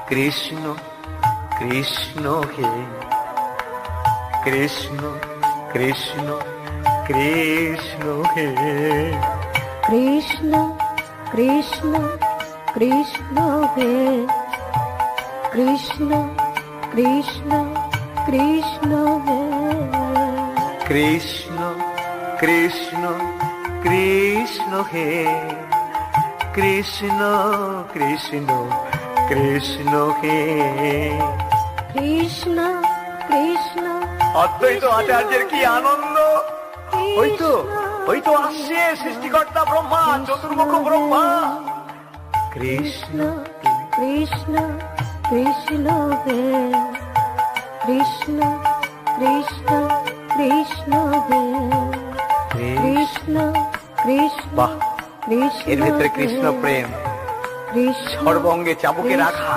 কৃষ্ণ কৃষ্ণ হে কৃষ্ণ কৃষ্ণ কৃষ্ণ হে কৃষ্ণ কৃষ্ণ কৃষ্ণ হে কৃষ্ণ কৃষ্ণ কৃষ্ণ হে কৃষ্ণ কৃষ্ণ কৃষ্ণ হে কৃষ্ণ কৃষ্ণ কৃষ্ণ হে কৃষ্ণ কৃষ্ণ অদ্বৈত আচার্যের কি আনন্দ! ওই তো আসছে সৃষ্টিকর্তা ব্রহ্মা, চতুর্মুখ ব্রহ্মা। কৃষ্ণ কৃষ্ণ কৃষ্ণ হে কৃষ্ণ কৃষ্ণ কৃষ্ণ হে কৃষ্ণ কৃষ্ণ বাহ, কৃষ্ণ এর ভেতরে কৃষ্ণ প্রেম কৃষ্ণ সর্বঙ্গে চাবুকে রাখা।